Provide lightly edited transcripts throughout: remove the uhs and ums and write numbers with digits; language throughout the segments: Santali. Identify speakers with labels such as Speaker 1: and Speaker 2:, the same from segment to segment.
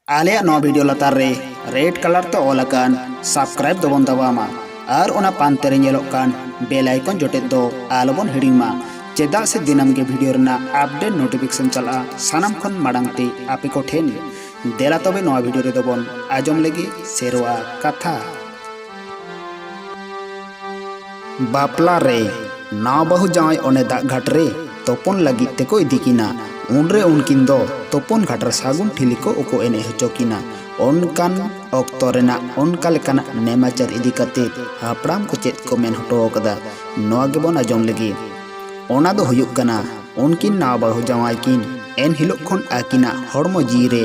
Speaker 1: आलिया नौ वीडियो लतार रे रेड कलर तो ऑल अकान सब्सक्राइब दोबन दबामा और ओना पांते रे ñeloग कान बेल आइकन जोटेद दो आलोबन हिडिंगमा चेदा से दिनम के वीडियो रना अपडेट नोटिफिकेशन चला सानाम खन माड़ांगते आपे को ठेन देला तबे नवा वीडियो रे दोबन आजम लगी सेरवा कथा बापला रे ना बहु जाय ओने दाग घाट रे तोपन लगी तेको इदिकिना उनरे उनकिन दो तोपन घाटर सागुन ठिली को उको एने हचोकिना ओनकान ऑक्तो रेना ओनका लेकाना नेमाचार इदी कते हापड़ाम को चेत को मेन हटो कदा नोआ गेबोन आजम लगी ओना दो हुयुक कना उनकिन ना बहु जावाय किन एन हिलोक खन आकिना हड़मो जीरे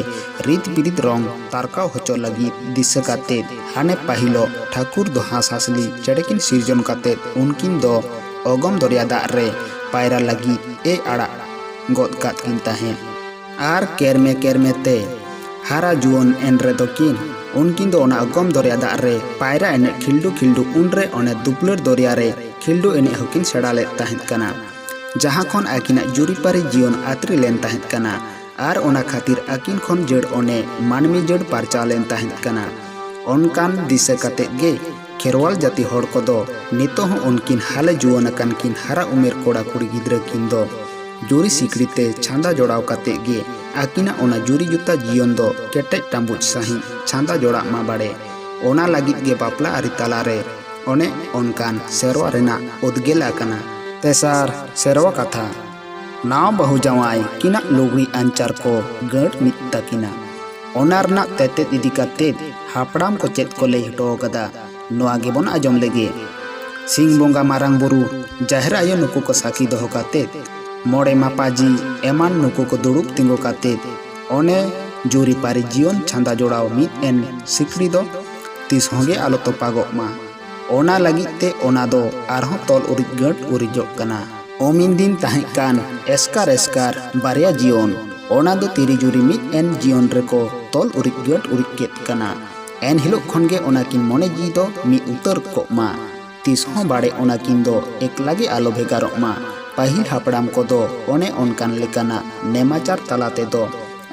Speaker 1: रीत बिरित रंग तारकाव हचो लगी दिशा काते हाने पाहिलो ठाकुर दो हास हासली चेड़ेकिन सिरजन काते उनकिन दो अगम दरिया दाग रे पायरा लगी ए आड़ा गोद कात किन ताहें आर केरमे ते हारा जुवन एन रे दो किन उनकिन दो ओना अगम दरिया दाग रे पायरा एने खिल्डू उनरे ओने दुपलर दरिया रे खिल्डू एने हकिन सेड़ा ले ताहें कना जहाँ खन आकिना जुरीपारी जीवन आतरी लेन ताहें कना आर ओना खातिर आकिन खन जड़ ओने मानमी जड़ पारचा लेन ताहें कना ओनकान दिशा काते गे खेरवाल जाति हड़ को दो नितो हो उनकिन हाले जुवन अकान किन हारा उमेर कोड़ा कुड़ी गिद्रा किन दो जुरी सिकड़ीते छांदा जोड़ाव काते गे आकिना ओना जुरी जुता जीवन दो केटेज टांबुज सही छांदा जोड़ा मा बाड़े ओना लगित गे बापला आरि तला रे ओने ओनकान सेरवा रेना उदगेला कना तेसार सेरवा कथा नाव बहु जावाय किना लुगड़ी अंचार को गड़ मित तकिना ओनारना तेते इदी काते हापड़ाम को चेत को ले हटो कदा नोआ गेबोन आजम लेगे सिंह बोंगा मारांग बुरु जाहिर आयो नुकु को साकी दोहो काते मोड़े मापाजी एमान नुकु को दुड़ुब तिंगो काते ओने जुरी पारी जीवन छांदा जोड़ाव मित एन सिकड़ी दो तीस होंगे आलो तो पागो मा ओना लगित ते ओना दो आरहों तोल उरिज गट उरिजोग कना ओमिन दिन ताहें कान एस्कार बारिया जीवन ओना दो तिरी जुरी मित एन जीवन रे को तोल उरिज गट उरिज केत कना एन हिलोग खनगे ओना किन मोने जी दो मी उतर को मा तीस हों बाड़े ओना किन दो एक लागे आलो भेगारो मा पाहिल हापड़ाम को दो ओने ओनकान लेकाना नेमाचार तलाते दो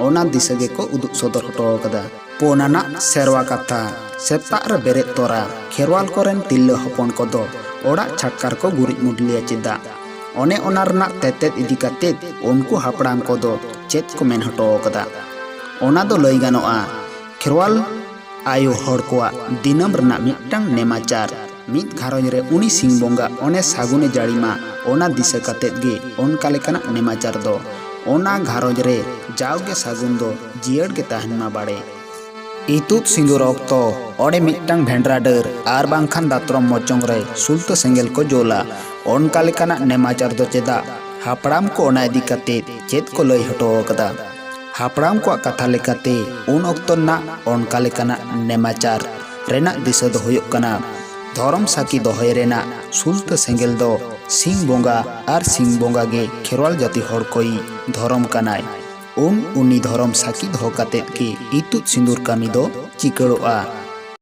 Speaker 1: ओना दिसगे को उदुग सदर हटो कदा पोनाना सेरवा कथा सेता रे बेरेत तोरा खेरवाल कोरेन तिल्ले हपन को दो ओड़ा छटकार को गुरिज मुडलिया चेदा ओने ओनारना तेतेत इदी काते उनको हापड़ाम को दो चेत को मेन हटो कदा ओना दो लई गानोआ खेरवाल आयो हड़ कोआ दिनम रना मिटटांग नेमाचार मित घारोज रे उनी सिंह बोंगा ओने सागुने जाड़ीमा ओना दिशा काते गे ओनका लेकाना नेमाचार दो ओना घारोज रे जावगे सागुन दो जियड़ के ताहन मा बाड़े इतुत सिंदूर ऑक्तो ओडे मिटटांग भेंड्रा डर आर बांखान दात्रम मोचंग रे सुल्तो सेंगेल को जोला ओनका लेकाना नेमाचार दो चेदा हापड़ाम को ओना इदी काते चेत को लई हटो कदा हापड़ाम को कथा लेकाते उन ऑक्तो ना ओनका लेकाना नेमाचार रेना दिशा दो होयोग कना धरम साकी दोहय रेना सुल्त सेंगेल दो सिंह बोंगा आर सिंह बोंगा गे खेरवाल जाति हड़ कोई धरम कनाय उन उनी धरम साकी दो काते के इतुत सिंदूर कामी दो चिकड़ोआ।